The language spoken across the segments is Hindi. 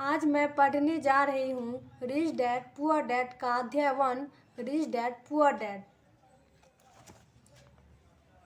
आज मैं पढ़ने जा रही हूँ रिच डैड पुअर डैड का अध्याय 1 रिच डैड पुअर डैड।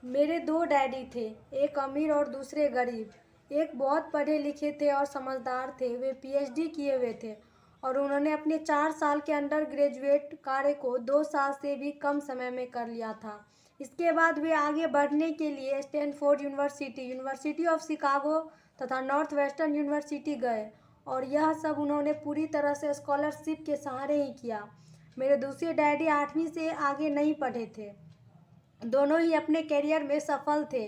मेरे दो डैडी थे, एक अमीर और दूसरे गरीब। एक बहुत पढ़े लिखे थे और समझदार थे। वे पीएचडी किए हुए थे और उन्होंने अपने 4 साल के अंडर ग्रेजुएट कार्य को 2 साल से भी कम समय में कर लिया था। इसके बाद वे आगे बढ़ने के लिए Stanford university, university of Chicago तथा नॉर्थ वेस्टर्न यूनिवर्सिटी गए और यह सब उन्होंने पूरी तरह से स्कॉलरशिप के सहारे ही किया। मेरे दूसरे डैडी 8वीं से आगे नहीं पढ़े थे। दोनों ही अपने करियर में सफल थे।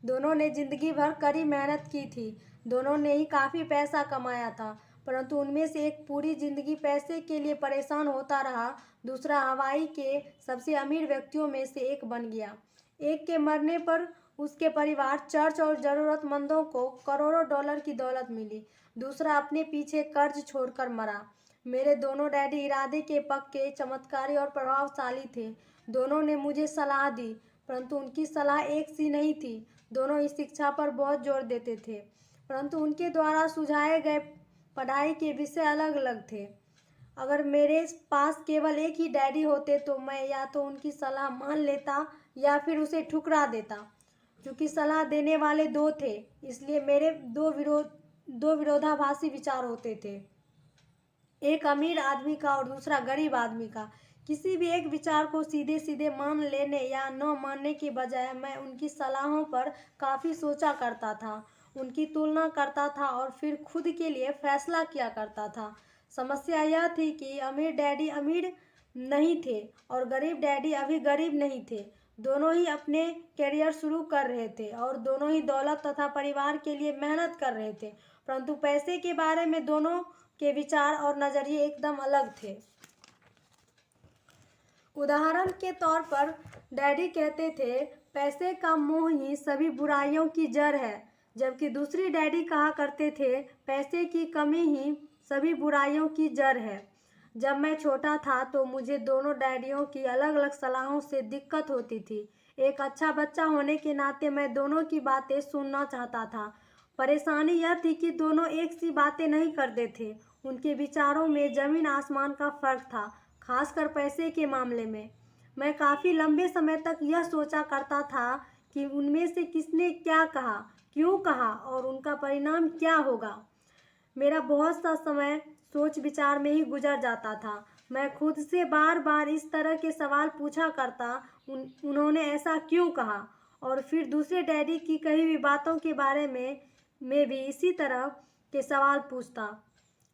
दोनों ने ज़िंदगी भर कड़ी मेहनत की थी। दोनों ने ही काफ़ी पैसा कमाया था, परंतु उनमें से एक पूरी ज़िंदगी पैसे के लिए परेशान होता रहा। दूसरा हवाई के सबसे अमीर व्यक्तियों में से एक बन गया। एक के मरने पर उसके परिवार, चर्च और ज़रूरतमंदों को करोड़ों डॉलर की दौलत मिली। दूसरा अपने पीछे कर्ज छोड़कर मरा। मेरे दोनों डैडी इरादे के पक्के, चमत्कारी और प्रभावशाली थे। दोनों ने मुझे सलाह दी, परंतु उनकी सलाह एक सी नहीं थी। दोनों ही शिक्षा पर बहुत जोर देते थे, परंतु उनके द्वारा सुझाए गए पढ़ाई के विषय अलग अलग थे। अगर मेरे पास केवल एक ही डैडी होते तो मैं या तो उनकी सलाह मान लेता या फिर उसे ठुकरा देता। क्योंकि सलाह देने वाले दो थे, इसलिए मेरे दो विरोधाभासी विचार होते थे, एक अमीर आदमी का और दूसरा गरीब आदमी का। किसी भी एक विचार को सीधे सीधे मान लेने या न मानने के बजाय मैं उनकी सलाहों पर काफ़ी सोचा करता था, उनकी तुलना करता था और फिर खुद के लिए फैसला किया करता था। समस्या यह थी कि अमीर डैडी अमीर नहीं थे और गरीब डैडी अभी गरीब नहीं थे। दोनों ही अपने करियर शुरू कर रहे थे और दोनों ही दौलत तथा परिवार के लिए मेहनत कर रहे थे, परंतु पैसे के बारे में दोनों के विचार और नज़रिए एकदम अलग थे। उदाहरण के तौर पर डैडी कहते थे, पैसे का मोह ही सभी बुराइयों की जड़ है, जबकि दूसरी डैडी कहा करते थे, पैसे की कमी ही सभी बुराइयों की जड़ है। जब मैं छोटा था तो मुझे दोनों डैडियों की अलग अलग सलाहों से दिक्कत होती थी। एक अच्छा बच्चा होने के नाते मैं दोनों की बातें सुनना चाहता था। परेशानी यह थी कि दोनों एक सी बातें नहीं करते थे। उनके विचारों में ज़मीन आसमान का फ़र्क था, खासकर पैसे के मामले में। मैं काफ़ी लंबे समय तक यह सोचा करता था कि उनमें से किसने क्या कहा, क्यों कहा और उनका परिणाम क्या होगा। मेरा बहुत सा समय सोच विचार में ही गुजर जाता था। मैं खुद से बार बार इस तरह के सवाल पूछा करता, उन्होंने ऐसा क्यों कहा, और फिर दूसरे डैडी की कही हुई बातों के बारे में भी इसी तरह के सवाल पूछता।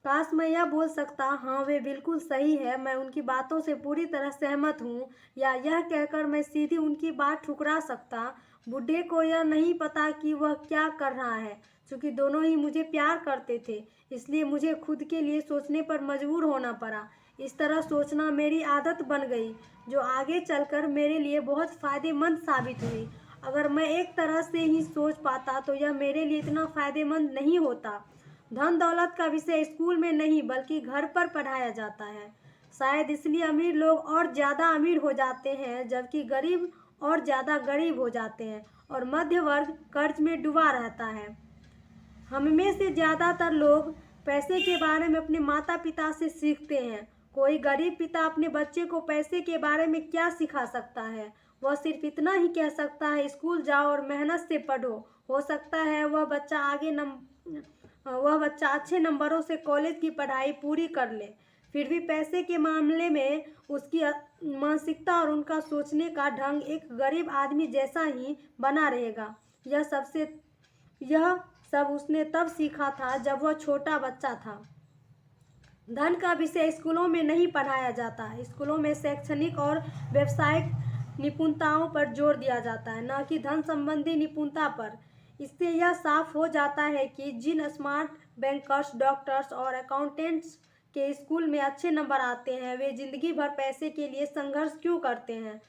काश मैं यह बोल सकता, हाँ वे बिल्कुल सही है, मैं उनकी बातों से पूरी तरह सहमत हूँ, या यह कहकर मैं सीधी उनकी बात ठुकरा सकता, बूढ़े को यह नहीं पता कि वह क्या कर रहा है। चूँकि दोनों ही मुझे प्यार करते थे, इसलिए मुझे खुद के लिए सोचने पर मजबूर होना पड़ा। इस तरह सोचना मेरी आदत बन गई, जो आगे चलकर मेरे लिए बहुत फ़ायदेमंद साबित हुई। अगर मैं एक तरह से ही सोच पाता तो यह मेरे लिए इतना फ़ायदेमंद नहीं होता। धन दौलत का विषय स्कूल में नहीं बल्कि घर पर पढ़ाया जाता है। शायद इसलिए अमीर लोग और ज़्यादा अमीर हो जाते हैं, जबकि गरीब और ज़्यादा गरीब हो जाते हैं और मध्य वर्ग कर्ज में डूबा रहता है। हम में से ज़्यादातर लोग पैसे के बारे में अपने माता पिता से सीखते हैं। कोई गरीब पिता अपने बच्चे को पैसे के बारे में क्या सिखा सकता है? वह सिर्फ इतना ही कह सकता है, स्कूल जाओ और मेहनत से पढ़ो। हो सकता है वह बच्चा अच्छे नंबरों से कॉलेज की पढ़ाई पूरी कर ले, फिर भी पैसे के मामले में उसकी मानसिकता और उनका सोचने का ढंग एक गरीब आदमी जैसा ही बना रहेगा। यह सब उसने तब सीखा था जब वह छोटा बच्चा था। धन का विषय स्कूलों में नहीं पढ़ाया जाता। स्कूलों में शैक्षणिक और व्यावसायिक निपुणताओं पर जोर दिया जाता है, न कि धन संबंधी निपुणता पर। इससे यह साफ हो जाता है कि जिन स्मार्ट बैंकर्स, डॉक्टर्स और अकाउंटेंट्स के स्कूल में अच्छे नंबर आते हैं, वे जिंदगी भर पैसे के लिए संघर्ष क्यों करते हैं।